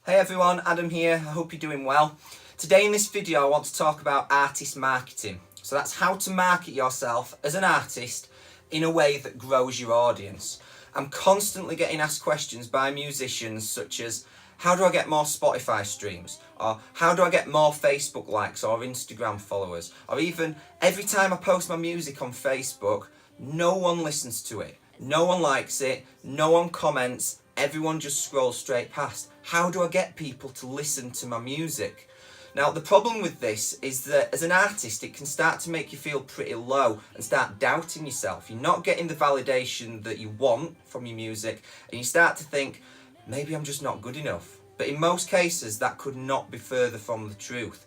Hey everyone, Adam here. I hope you're doing well. Today in this video I want to talk about artist marketing. So that's how to market yourself as an artist in a way that grows your audience. I'm constantly getting asked questions by musicians such as, how do I get more Spotify streams? Or how do I get more Facebook likes or Instagram followers? Or even every time I post my music on Facebook, no one listens to it. No one likes it, no one comments, everyone just scrolls straight past. How do I get people to listen to my music? Now, the problem with this is that as an artist, it can start to make you feel pretty low and start doubting yourself. You're not getting the validation that you want from your music, and you start to think, maybe I'm just not good enough. But in most cases, that could not be further from the truth.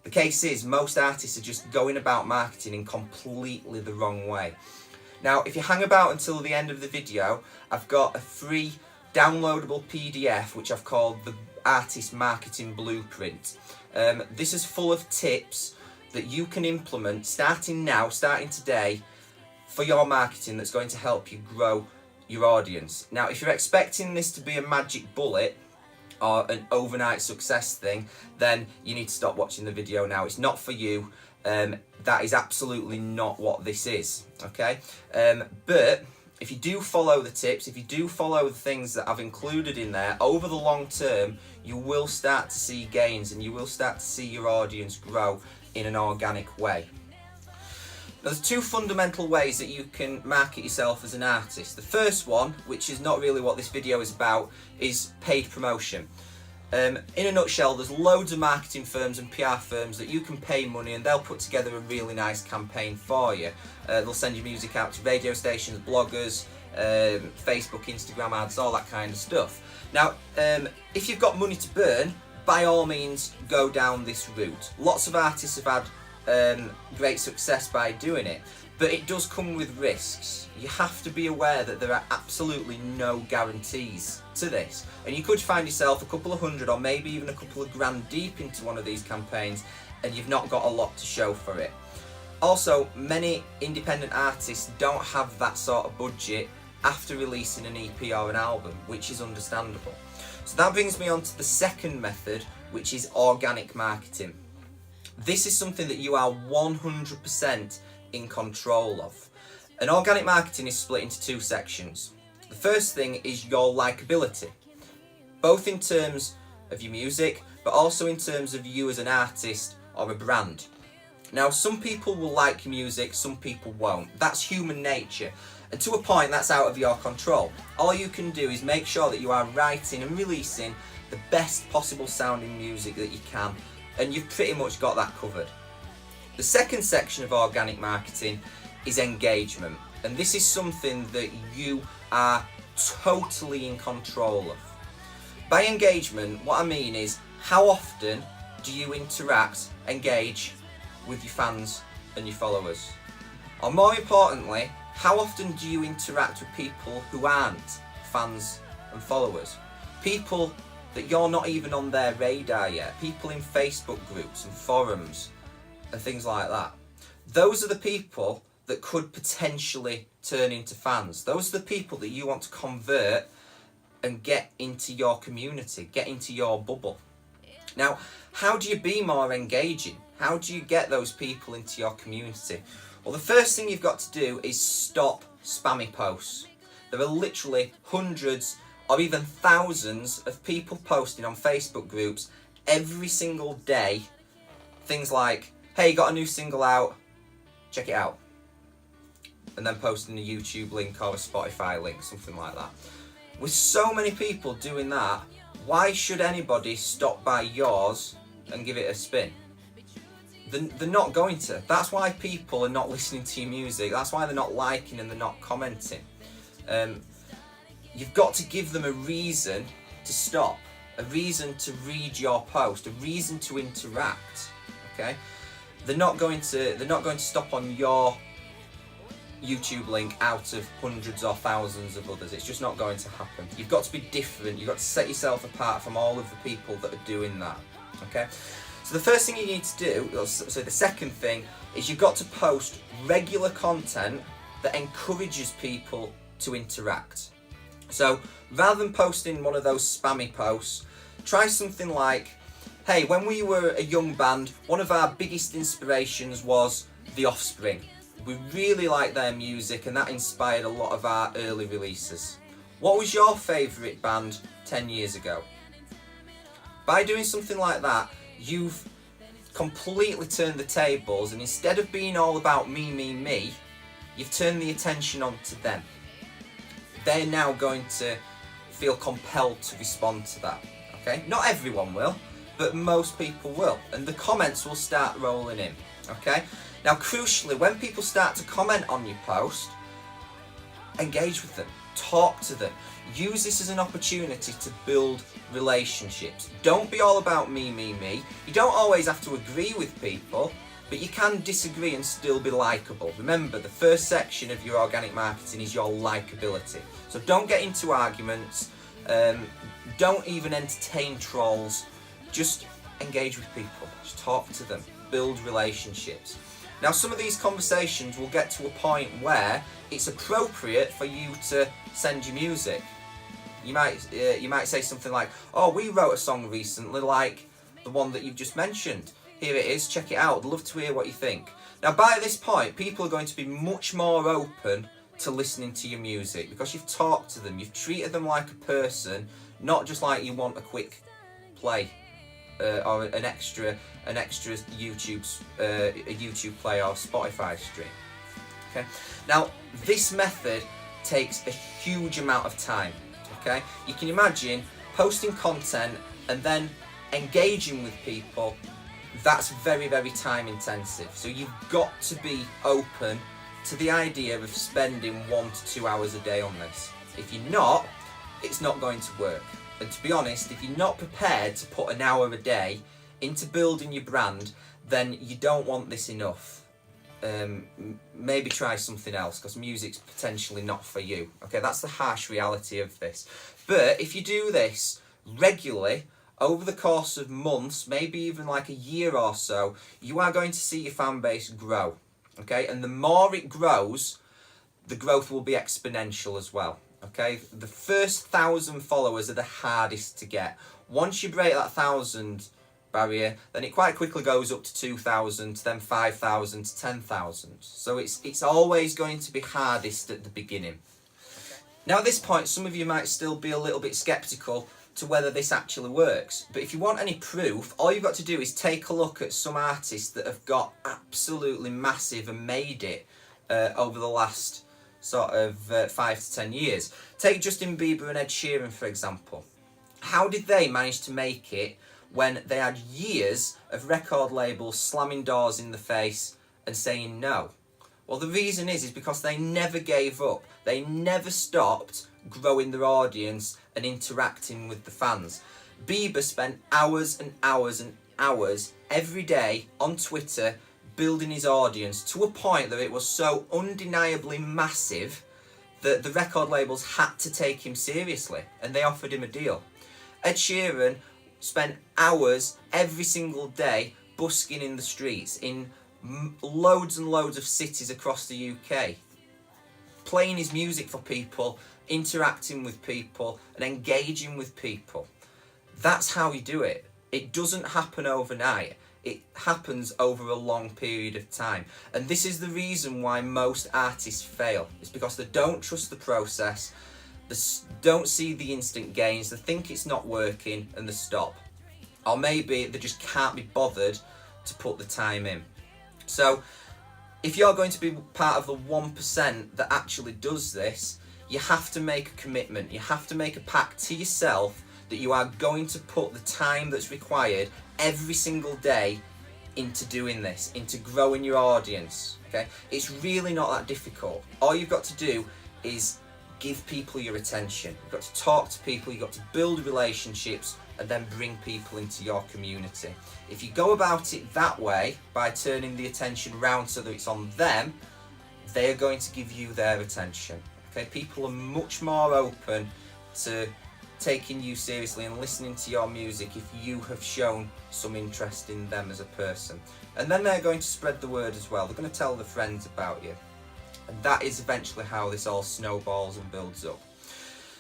The case is, most artists are just going about marketing in completely the wrong way. Now, if you hang about until the end of the video, I've got a free downloadable PDF which I've called the Artist Marketing Blueprint. This is full of tips that you can implement starting today for your marketing that's going to help you grow your audience. Now, if you're expecting this to be a magic bullet or an overnight success thing, then you need to stop watching the video now. It's not for you. That is absolutely not what this is, okay? But if you do follow the tips, if you do follow the things that I've included in there, over the long term, you will start to see gains and you will start to see your audience grow in an organic way. Now, there's two fundamental ways that you can market yourself as an artist. The first one, which is not really what this video is about, is paid promotion. In a nutshell, there's loads of marketing firms and PR firms that you can pay money and they'll put together a really nice campaign for you. They'll send your music out to radio stations, bloggers, Facebook, Instagram ads, all that kind of stuff. Now, if you've got money to burn, by all means, go down this route. Lots of artists have had great success by doing it, but it does come with risks. You have to be aware that there are absolutely no guarantees to this, and you could find yourself a couple of hundred or maybe even a couple of grand deep into one of these campaigns and you've not got a lot to show for it. Also, many independent artists don't have that sort of budget after releasing an EP or an album, which is understandable. So that brings me on to the second method, which is organic marketing. This is something that you are 100% in control of. And organic marketing is split into two sections. The first thing is your likability, both in terms of your music, but also in terms of you as an artist or a brand. Now, some people will like your music, some people won't. That's human nature. And to a point, that's out of your control. All you can do is make sure that you are writing and releasing the best possible sounding music that you can, and you've pretty much got that covered. The second section of organic marketing is engagement, and this is something that you are totally in control of. By engagement, what I mean is, how often do you engage with your fans and your followers? Or more importantly, how often do you interact with people who aren't fans and followers? People that you're not even on their radar yet, people in Facebook groups and forums and things like that. Those are the people that could potentially turn into fans. Those are the people that you want to convert and get into your community, get into your bubble. Now, how do you be more engaging? How do you get those people into your community? Well, the first thing you've got to do is stop spammy posts. There are literally hundreds or even thousands of people posting on Facebook groups every single day. Things like, hey, got a new single out, check it out. And then posting a YouTube link or a Spotify link, something like that. With so many people doing that, why should anybody stop by yours and give it a spin? They're not going to. That's why people are not listening to your music. That's why they're not liking and they're not commenting. You've got to give them a reason to stop, a reason to read your post, a reason to interact. Okay? They're not going to stop on your YouTube link out of hundreds or thousands of others. It's just not going to happen. You've got to be different. You've got to set yourself apart from all of the people that are doing that. Okay? So the first thing you need to do, so the second thing, is you've got to post regular content that encourages people to interact. So rather than posting one of those spammy posts Try something like, hey, when we were a young band, one of our biggest inspirations was The Offspring. We really liked their music and that inspired a lot of our early releases. What was your favourite band 10 years ago? By doing something like that, you've completely turned the tables, and instead of being all about me, you've turned the attention onto them. They're now going to feel compelled to respond to that. Okay? Not everyone will, but most people will, and the comments will start rolling in. Okay? Now, crucially, when people start to comment on your post, engage with them, talk to them. Use this as an opportunity to build relationships. Don't be all about me. You don't always have to agree with people, but you can disagree and still be likable. Remember, the first section of your organic marketing is your likability. So don't get into arguments. Don't even entertain trolls. Just engage with people. Just talk to them. Build relationships. Now, some of these conversations will get to a point where it's appropriate for you to send your music. You might say something like, oh, we wrote a song recently like the one that you've just mentioned. Here it is, check it out. I'd love to hear what you think. Now, by this point, people are going to be much more open to listening to your music because you've talked to them, you've treated them like a person, not just like you want a quick play or an extra YouTube play or Spotify stream. Okay. Now, this method takes a huge amount of time. Okay, you can imagine posting content and then engaging with people. That's very, very time intensive. So you've got to be open to the idea of spending 1 to 2 hours a day on this. If you're not, it's not going to work. And to be honest, if you're not prepared to put an hour a day into building your brand, then you don't want this enough. Maybe try something else because music's potentially not for you. Okay, that's the harsh reality of this. But if you do this regularly over the course of months, maybe even like a year or so, you are going to see your fan base grow. Okay, and the more it grows, the growth will be exponential as well. Okay, the first 1,000 followers are the hardest to get. Once you break that 1,000 barrier, then it quite quickly goes up to 2,000, to then 5,000 to 10,000. So it's always going to be hardest at the beginning. Now at this point, some of you might still be a little bit skeptical to whether this actually works. But if you want any proof, all you've got to do is take a look at some artists that have got absolutely massive and made it over the last sort of 5 to 10 years. Take Justin Bieber and Ed Sheeran, for example. How did they manage to make it when they had years of record labels slamming doors in the face and saying no? Well, the reason is because they never gave up. They never stopped growing their audience and interacting with the fans. Bieber spent hours and hours and hours every day on Twitter building his audience to a point that it was so undeniably massive that the record labels had to take him seriously and they offered him a deal. Ed Sheeran spent hours every single day busking in the streets in loads and loads of cities across the UK, playing his music for people, interacting with people and engaging with people. That's how you do it. It doesn't happen overnight. It happens over a long period of time. And this is the reason why most artists fail. It's because they don't trust the process, they don't see the instant gains, they think it's not working and they stop. Or maybe they just can't be bothered to put the time in. So if you're going to be part of the 1% that actually does this, you have to make a commitment. You have to make a pact to yourself that you are going to put the time that's required every single day into doing this, into growing your audience. Okay? It's really not that difficult. All you've got to do is give people your attention. You've got to talk to people, you've got to build relationships and then bring people into your community. If you go about it that way, by turning the attention round so that it's on them, they are going to give you their attention. Okay? People are much more open to taking you seriously and listening to your music if you have shown some interest in them as a person. And then they're going to spread the word as well. They're going to tell their friends about you. And that is eventually how this all snowballs and builds up.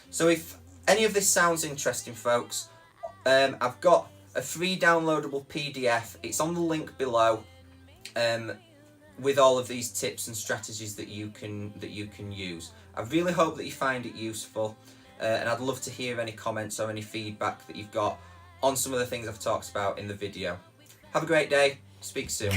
So if any of this sounds interesting, folks, I've got a free downloadable PDF. It's on the link below, with all of these tips and strategies that you can use. I really hope that you find it useful, and I'd love to hear any comments or any feedback that you've got on some of the things I've talked about in the video. Have a great day. Speak soon.